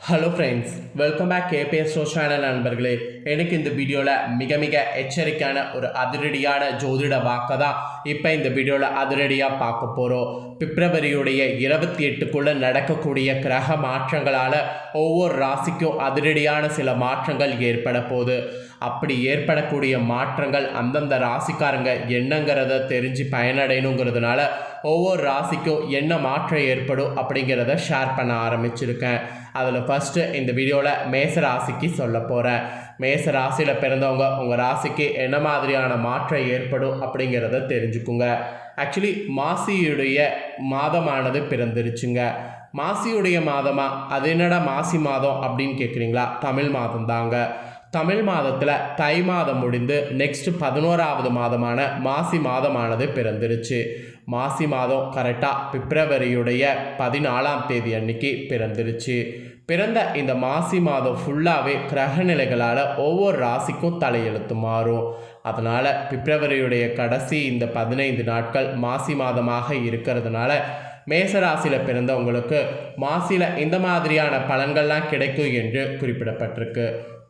Hello friends, welcome back KPS show channel நண்பர்களே. எனக்கு இந்த வீடியோவில் மிக எச்சரிக்கையான ஒரு அதிரடியான ஜோதிட வாக்கை தான் இப்போ இந்த வீடியோவில் அதிரடியாக பார்க்க போகிறோம். பிப்ரவரியுடைய 28க்குள்ளே நடக்கக்கூடிய கிரக மாற்றங்களால் ஒவ்வொரு ராசிக்கும் அதிரடியான சில மாற்றங்கள் ஏற்பட போகுது. அப்படி ஏற்படக்கூடிய மாற்றங்கள் அந்தந்த ராசிக்காரங்க என்னங்கிறத தெரிஞ்சு பயனடையணுங்கிறதுனால ஒவ்வொரு ராசிக்கும் என்ன மாற்றம் ஏற்படும் அப்படிங்கிறத ஷேர் பண்ண ஆரம்பிச்சிருக்கேன். அதில் ஃபஸ்ட்டு இந்த வீடியோவில் மேச ராசிக்கு சொல்ல போகிறேன். மேச ராசியில் பிறந்தவங்க உங்கள் ராசிக்கு என்ன மாதிரியான மாற்றம் ஏற்படும் அப்படிங்கிறத தெரிஞ்சுக்குங்க. ஆக்சுவலி மாசியுடைய மாதமானது பிறந்துருச்சுங்க. மாசியுடைய மாதமா? அது என்னடா மாசி மாதம் அப்படின்னு கேட்குறீங்களா? தமிழ் மாதம் தாங்க. தமிழ் மாதத்தில் தை மாதம் முடிந்து நெக்ஸ்ட் 11வது மாதமான மாசி மாதமானது பிறந்துருச்சு. மாசி மாதம் கரெக்டாக பிப்ரவரியுடைய 14ஆம் தேதி அன்னைக்கு பிறந்துருச்சு. பிறந்த இந்த மாசி மாதம் ஃபுல்லாகவே கிரகநிலைகளால் ஒவ்வொரு ராசிக்கும் தலையெழுத்து மாறும். அதனால் பிப்ரவரியுடைய கடைசி இந்த 15 நாட்கள் மாசி மாதமாக இருக்கிறதுனால மேசராசியில் பிறந்தவங்களுக்கு மாசியில் இந்த மாதிரியான பலன்கள்லாம் கிடைக்கும் என்று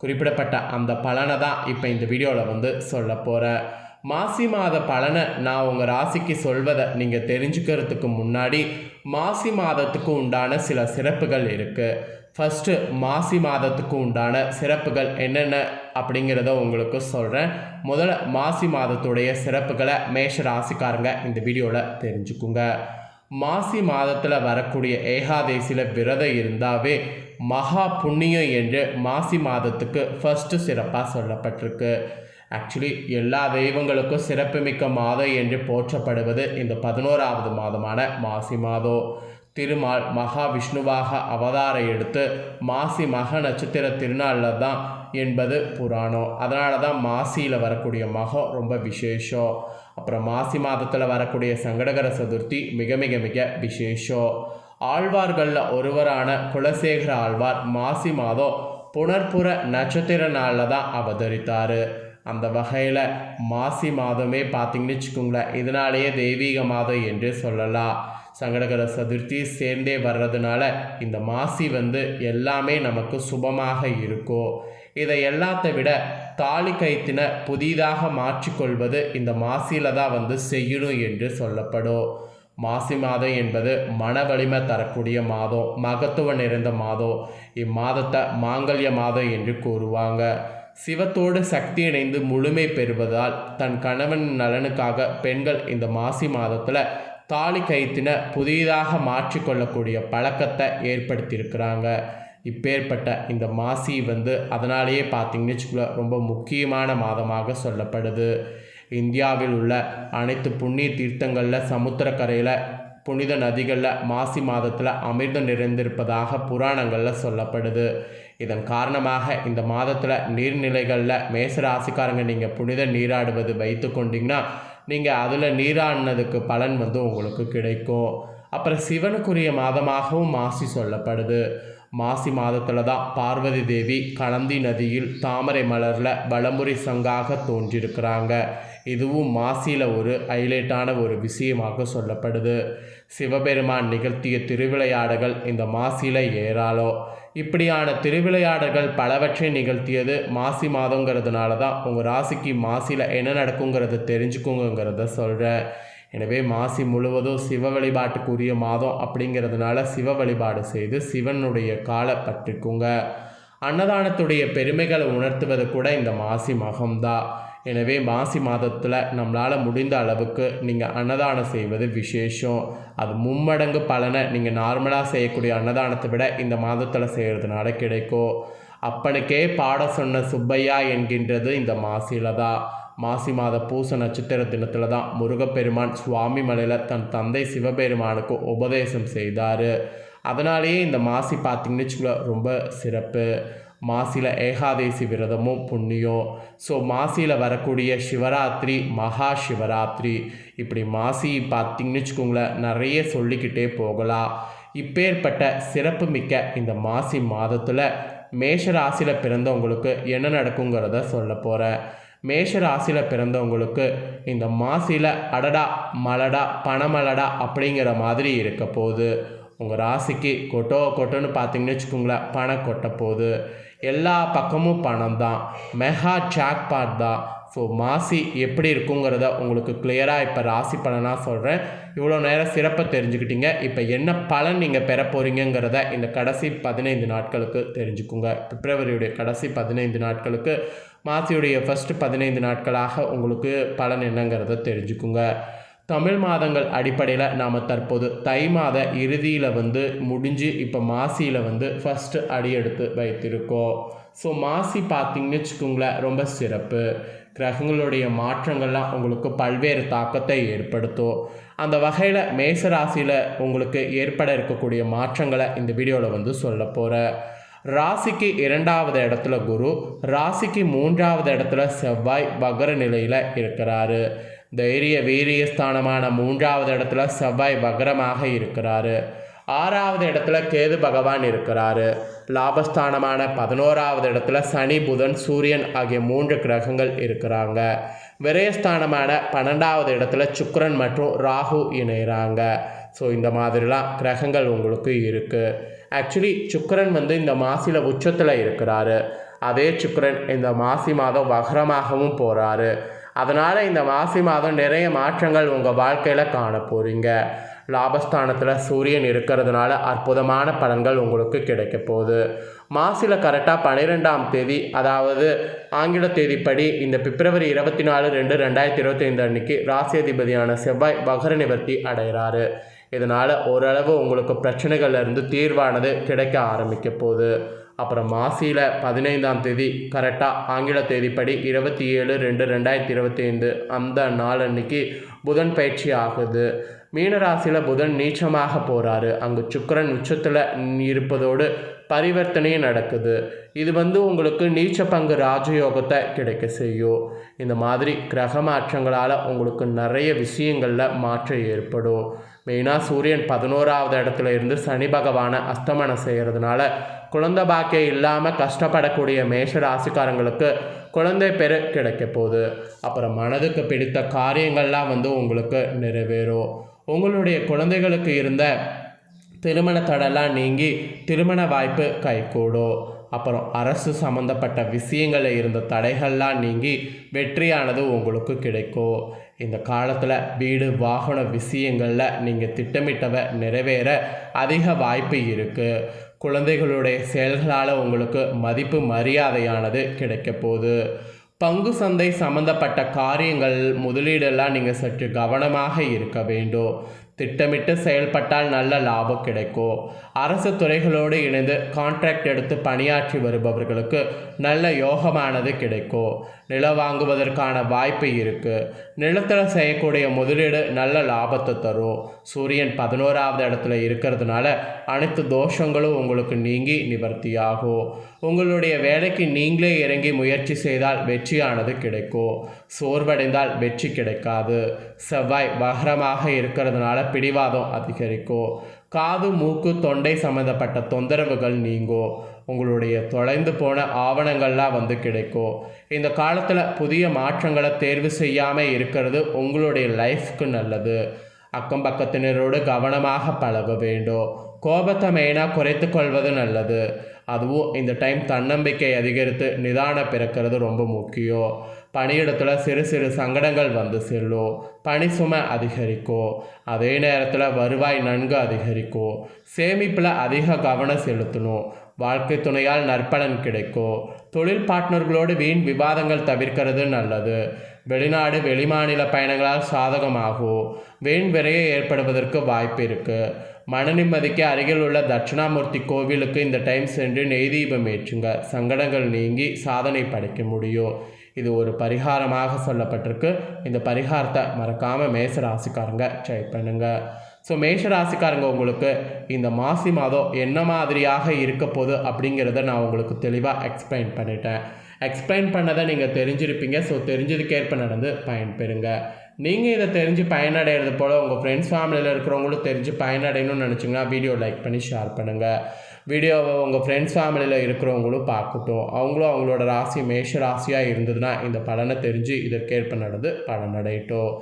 குறிப்பிடப்பட்ட அந்த பலனை தான் இப்போ இந்த வீடியோவில் சொல்ல போகிறேன். மாசி மாத பலனை நான் உங்கள் ராசிக்கு சொல்வதை நீங்கள் தெரிஞ்சுக்கிறதுக்கு முன்னாடி மாசி மாதத்துக்கு உண்டான சில சிறப்புகள் இருக்குது. ஃபஸ்ட்டு மாசி மாதத்துக்கு உண்டான சிறப்புகள் என்னென்ன அப்படிங்கிறத உங்களுக்கு சொல்கிறேன். முதல்ல மாசி மாதத்துடைய சிறப்புகளை மேஷ ராசிக்காரங்க இந்த வீடியோவில் தெரிஞ்சுக்குங்க. மாசி மாதத்தில் வரக்கூடிய ஏகாதேசியில் விரதம் இருந்தாவே மகா புண்ணியம் என்று மாசி மாதத்துக்கு ஃபஸ்ட்டு சிறப்பாக சொல்லப்பட்டிருக்கு. ஆக்சுவலி எல்லா தெய்வங்களுக்கும் சிறப்புமிக்க மாதம் என்று போற்றப்படுவது இந்த 11வது மாதமான மாசி மாதம். திருமால் மகாவிஷ்ணுவாக அவதாரம் எடுத்து மாசி மக நட்சத்திர திருநாளில் தான் என்பது புராணம். அதனால தான் மாசியில் வரக்கூடிய மகம் ரொம்ப விசேஷம். அப்புறம் மாசி மாதத்தில் வரக்கூடிய சங்கடகர சதுர்த்தி மிக விசேஷம். ஆழ்வார்களில் ஒருவரான குலசேகர ஆழ்வார் மாசி மாதம் புனர்புற நட்சத்திர நாளில் தான் அவதரித்தார். அந்த வகையில் மாசி மாதமே பார்த்திங்கன்னு வச்சுக்கோங்களேன், இதனாலேயே தெய்வீக மாதம் என்று சொல்லலாம். சங்கடகர சதுர்த்தி சேர்ந்தே வர்றதுனால இந்த மாசி எல்லாமே நமக்கு சுபமாக இருக்கும். இதை எல்லாத்தை விட தாலி கைத்தின புதிதாக மாற்றிக்கொள்வது இந்த மாசியில் தான் செய்யணும் என்று சொல்லப்படும். மாசி மாதம் என்பது மன வலிமை தரக்கூடிய மாதம், மகத்துவம் நிறைந்த மாதம். இம்மாதத்தை மாங்கல்ய மாதம் என்று கூறுவாங்க. சிவத்தோடு சக்தி இணைந்து முழுமை பெறுவதால் தன் கணவன் நலனுக்காக பெண்கள் இந்த மாசி மாதத்தில் தாலி கைத்தின புதிதாக மாற்றிக்கொள்ளக்கூடிய பழக்கத்தை ஏற்படுத்தியிருக்கிறாங்க. இப்பேற்பட்ட இந்த மாசி அதனாலேயே பார்த்திங்கன்னு வச்சுக்கோங்க ரொம்ப முக்கியமான மாதமாக சொல்லப்படுது. இந்தியாவில் உள்ள அனைத்து புண்ணிய தீர்த்தங்களில் சமுத்திரக்கரையில் புனித நதிகளில் மாசி மாதத்தில் அமிர்தம் நிறைந்திருப்பதாக புராணங்களில் சொல்லப்படுது. இதன் காரணமாக இந்த மாதத்தில் நீர்நிலைகளில் மேசராசிக்காரங்க நீங்கள் புனித நீராடுவது வைத்து கொண்டீங்கன்னா நீங்கள் அதில் நீராடினதுக்கு பலன் உங்களுக்கு கிடைக்கும். அப்புறம் சிவனுக்குரிய மாதமாகவும் மாசி சொல்லப்படுது. மாசி மாதத்தில் தான் பார்வதி தேவி கலந்தி நதியில் தாமரை மலரில் வலமுறை சங்காக தோன்றியிருக்கிறாங்க. இதுவும் மாசியில் ஒரு ஹைலைட்டான ஒரு விஷயமாக சொல்லப்படுது. சிவபெருமான் நிகழ்த்திய திருவிளையாடல்கள் இந்த மாசியில் ஏராளம். இப்படியான திருவிளையாடல்கள் பலவற்றை நிகழ்த்தியது மாசி மாதங்கிறதுனால தான் உங்கள் ராசிக்கு மாசியில் என்ன நடக்குங்கிறத தெரிஞ்சுக்குங்கிறத சொல்கிறேன். எனவே மாசி முழுவதும் சிவ வழிபாட்டுக்குரிய மாதம் அப்படிங்கிறதுனால சிவ வழிபாடு செய்து சிவனுடைய காலை பற்றிக்குங்க. அன்னதானத்துடைய பெருமைகளை உணர்த்துவது கூட இந்த மாசி மகம்தான். எனவே மாசி மாதத்தில் நம்மளால் முடிந்த அளவுக்கு நீங்கள் அன்னதானம் செய்வது விசேஷம். அது மும்மடங்கு பலனை நீங்கள் நார்மலாக செய்யக்கூடிய அன்னதானத்தை விட இந்த மாதத்தில் செய்கிறதுனால கிடைக்கும். அப்பனுக்கே பாட சொன்ன சுப்பையா என்கின்றது இந்த மாசியில் தான். மாசி மாத பூச நட்சத்திர தினத்தில் தான் முருகப்பெருமான் சுவாமி மலையில் தன் தந்தை சிவபெருமானுக்கு உபதேசம் செய்தார். அதனாலேயே இந்த மாசி பார்த்திங்கன்னு வச்சுக்கோங்க ரொம்ப சிறப்பு. மாசியில் ஏகாதேசி விரதமும் புண்ணியம். ஸோ மாசியில் வரக்கூடிய சிவராத்திரி மகா சிவராத்திரி இப்படி மாசி பார்த்திங்கன்னு வச்சுக்கோங்களேன் நிறைய சொல்லிக்கிட்டே போகலாம். இப்பேற்பட்ட சிறப்பு மிக்க இந்த மாசி மாதத்தில் மேஷ ராசியில் பிறந்தவங்களுக்கு என்ன நடக்குங்கிறத சொல்ல போகிறேன். மேஷ ராசியில் பிறந்தவங்களுக்கு இந்த மாசியில் அடடா மலடா பணமலடா அப்படிங்கிற மாதிரி இருக்க போகுது. உங்கள் ராசிக்கு கொட்டோன்னு பார்த்தீங்கன்னு வச்சுக்கோங்களேன், பணம் கொட்ட போகுது. எல்லா பக்கமும் பணம் தான், மெகா ஜாக்பாட் தான். ஸோ மாசி எப்படி இருக்குங்கிறத உங்களுக்கு கிளியராக இப்போ ராசி பலனாக சொல்கிறேன். இவ்வளோ நேரம் சிறப்பை தெரிஞ்சுக்கிட்டீங்க. இப்போ என்ன பலன் நீங்கள் பெற போகிறீங்கிறத இந்த கடைசி 15 நாட்களுக்கு தெரிஞ்சுக்குங்க. பிப்ரவரியுடைய கடைசி 15 நாட்களுக்கு, மாசியுடைய ஃபஸ்ட்டு 15 நாட்களாக உங்களுக்கு பலன் என்னங்கிறத தெரிஞ்சுக்குங்க. தமிழ் மாதங்கள் அடிப்படையில் நாம் தற்போது தை மாத இறுதியில் முடிஞ்சு இப்போ மாசியில் ஃபஸ்ட்டு அடி எடுத்து வைத்திருக்கோம். ஸோ மாசி பார்த்திங்கன்னு வச்சுக்கோங்களேன், ரொம்ப சிறப்பு. கிரகங்களுடைய மாற்றங்கள்லாம் உங்களுக்கு பல்வேறு தாக்கத்தை ஏற்படுத்தும். அந்த வகையில் மேசராசியில் உங்களுக்கு ஏற்பட இருக்கக்கூடிய மாற்றங்களை இந்த வீடியோவில் சொல்ல போகிறேன். ராசிக்கு 2வது இடத்துல குரு, ராசிக்கு 3வது இடத்துல செவ்வாய் வக்ர நிலையில் இருக்கிறாரு. தைரிய வீரிய ஸ்தானமான 3வது இடத்துல செவ்வாய் வக்ரமாக இருக்கிறாரு. 6வது இடத்துல கேது பகவான் இருக்கிறாரு. லாபஸ்தானமான 11வது இடத்துல சனி, புதன், சூரியன் ஆகிய 3 கிரகங்கள் இருக்கிறாங்க. விரயஸ்தானமான 12வது இடத்துல சுக்கிரன் மற்றும் ராகு இணைகிறாங்க. ஸோ இந்த மாதிரிலாம் கிரகங்கள் உங்களுக்கு இருக்குது. ஆக்சுவலி சுக்கிரன் இந்த மாசியில் உச்சத்தில் இருக்கிறாரு. அதே சுக்கிரன் இந்த மாசி மாதம் வக்ரமாகவும் போகிறாரு. அதனால் இந்த மாசி மாதம் நிறைய மாற்றங்கள் உங்கள் வாழ்க்கையில் காண போகிறீங்க. லாபஸ்தானத்தில் சூரியன் இருக்கிறதுனால அற்புதமான பலன்கள் உங்களுக்கு கிடைக்க போகுது. மாசியில் கரெக்டாக 12ஆம் தேதி, அதாவது ஆங்கில தேதிப்படி இந்த பிப்ரவரி 24, 2, 2025 அன்னைக்கு ராசியதிபதியான செவ்வாய் வக்ர நிவர்த்தி அடைகிறாரு. இதனால் ஓரளவு உங்களுக்கு பிரச்சனைகள்லேருந்து தீர்வானது கிடைக்க ஆரம்பிக்க போகுது. அப்புறம் மாசியில் 15ஆம் தேதி கரெக்டாக ஆங்கில தேதிப்படி 27, 2, 2025 அந்த நாள் அன்னைக்கு புதன் பயிற்சி ஆகுது. மீனராசியில் புதன் நீச்சமாக போகிறாரு. அங்கு சுக்கிரன் உச்சத்தில் இருப்பதோடு பரிவர்த்தனையும் நடக்குது. இது உங்களுக்கு நீச்ச பங்கு ராஜயோகத்தை கிடைக்க செய்யும். இந்த மாதிரி கிரக மாற்றங்களால் உங்களுக்கு நிறைய விஷயங்களில் மாற்றம் ஏற்படும். மெயினாக சூரியன் 11வது இடத்துல இருந்து சனி பகவானை அஸ்தமனம் செய்கிறதுனால குழந்தை பாக்கியம் இல்லாமல் கஷ்டப்படக்கூடிய மேஷ ராசிக்காரங்களுக்கு குழந்தை பெரு கிடைக்க போகுது. அப்புறம் மனதுக்கு பிடித்த காரியங்கள்லாம் உங்களுக்கு நிறைவேறும். உங்களுடைய குழந்தைகளுக்கு இருந்த திருமண தடெல்லாம் நீங்கி திருமண வாய்ப்பு கைகூடும். அப்புறம் அரசு சம்மந்தப்பட்ட விஷயங்களில் இருந்த தடைகள்லாம் நீங்கி வெற்றியானது உங்களுக்கு கிடைக்கும். இந்த காலத்தில் வீடு வாகன விஷயங்களில் நீங்கள் திட்டமிட்டவை நிறைவேற அதிக வாய்ப்பு இருக்குது. குழந்தைகளுடைய செயல்களால் உங்களுக்கு மதிப்பு மரியாதையானது கிடைக்க போகுது. பங்கு சந்தை சம்பந்தப்பட்ட காரியங்கள் முதலீடெல்லாம் நீங்கள் சற்று கவனமாக இருக்க வேண்டும். திட்டமிட்டு செயல்பட்டால் நல்ல லாபம் கிடைக்கும். அரசு துறைகளோடு இணைந்து கான்ட்ராக்ட் எடுத்து பணியாற்றி வருபவர்களுக்கு நல்ல யோகமானது கிடைக்கும். நிலம் வாங்குவதற்கான வாய்ப்பு இருக்குது. நிலத்தில் செய்யக்கூடிய முதலீடு நல்ல லாபத்தை தரும். சூரியன் 11வது இடத்துல இருக்கிறதுனால அனைத்து தோஷங்களும் உங்களுக்கு நீங்கி நிவர்த்தியாகும். உங்களுடைய வேலைக்கு நீங்களே இறங்கி முயற்சி செய்தால் வெற்றியானது கிடைக்கும். சோர்வடைந்தால் வெற்றி கிடைக்காது. செவ்வாய் வக்ரமாக இருக்கிறதுனால பிடிவாதம் அதிகரிக்கும். காது, மூக்கு, தொண்டை சம்பந்தப்பட்ட தொந்தரவுகள் நீங்கும். உங்களுடைய தொலைந்து போன ஆவணங்கள்லாம் கிடைக்கும். இந்த காலத்தில் புதிய மாற்றங்களை தேர்வு செய்யாமல் இருக்கிறது உங்களுடைய லைஃப்க்கு நல்லது. அக்கம் பக்கத்தினரோடு கவனமாக பழக வேண்டும். கோபத்தை மெயினாக குறைத்து கொள்வது நல்லது. அதுவும் இந்த டைம் தன்னம்பிக்கை அதிகரித்து நிதானம் பிறக்கிறது ரொம்ப முக்கியம். பணியிடத்தில் சிறு சிறு சங்கடங்கள் செல்லும். பணி சுமை அதிகரிக்கும். அதே நேரத்தில் வருவாய் நன்கு அதிகரிக்கும். சேமிப்பில் அதிக கவனம் செலுத்தணும். வாழ்க்கை துணையால் நற்பலன் கிடைக்கும். தொழில் பார்ட்னர்களோடு வீண் விவாதங்கள் தவிர்க்கிறது நல்லது. வெளிநாடு வெளிமாநில பயணங்களால் சாதகமாகும். வீண் விரையை ஏற்படுவதற்கு வாய்ப்பு இருக்குது. மன நிம்மதிக்கு அருகில் உள்ள தட்சிணாமூர்த்தி கோவிலுக்கு இந்த டைம் சென்று நெய் தீபம் ஏற்றுங்க. சங்கடங்கள் நீங்கி சாதனை படைக்க முடியும். இது ஒரு பரிகாரமாக சொல்லப்பட்டிருக்கு. இந்த பரிகாரத்தை மறக்காமல் மேஷ ராசிக்காரங்க ட்ரை பண்ணுங்கள். ஸோ மேஷ ராசிக்காரங்க உங்களுக்கு இந்த மாசி மாதம் என்ன மாதிரியாக இருக்க போகுது அப்படிங்கிறத நான் உங்களுக்கு தெளிவாக எக்ஸ்பிளைன் பண்ணிட்டேன். எக்ஸ்பிளைன் பண்ணதை நீங்கள் தெரிஞ்சிருப்பீங்க. ஸோ தெரிஞ்சதுக்கேற்ப நடந்து பயன்பெறுங்க. நீங்கள் இதை தெரிஞ்சு பயனடைகிறது போல் உங்கள் ஃப்ரெண்ட்ஸ் ஃபேமிலியில் இருக்கிறவங்களும் தெரிஞ்சு பயனடையணும்னு நினச்சிங்கன்னா வீடியோ லைக் பண்ணி ஷேர் பண்ணுங்கள். வீடியோவை உங்கள் ஃப்ரெண்ட்ஸ் ஃபேமிலியில் இருக்கிறவங்களும் பார்க்கட்டும். அவங்களும் அவங்களோட ராசி மேஷ ராசியாக இருந்ததுன்னா இந்த பலனை தெரிஞ்சு இதற்கேற்ப நடந்து பலனடையட்டும்.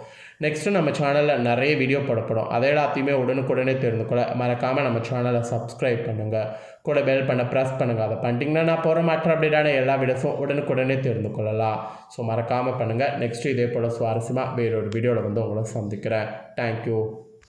நெக்ஸ்ட்டு நம்ம சேனலில் நிறைய வீடியோ போடப்படும். அதை எல்லாத்தையுமே உடனுக்குடனே தெரிந்து கொள்ள மறக்காமல் நம்ம சேனலை சப்ஸ்கிரைப் பண்ணுங்கள். கூட பெல் பண்ண ப்ரெஸ் பண்ணுங்கள். அதை பண்ணிட்டீங்கன்னா நான் போகிற மற்ற அப்டேட்டான எல்லா வீடியோஸும் உடனுக்குடனே தெரிந்து கொள்ளலாம். ஸோ மறக்காமல் பண்ணுங்கள். நெக்ஸ்ட்டு இதே போல் சுவாரஸ்யமாக வேறொரு வீடியோவில் வந்து உங்களை சந்திக்கிறேன். தேங்க்யூ.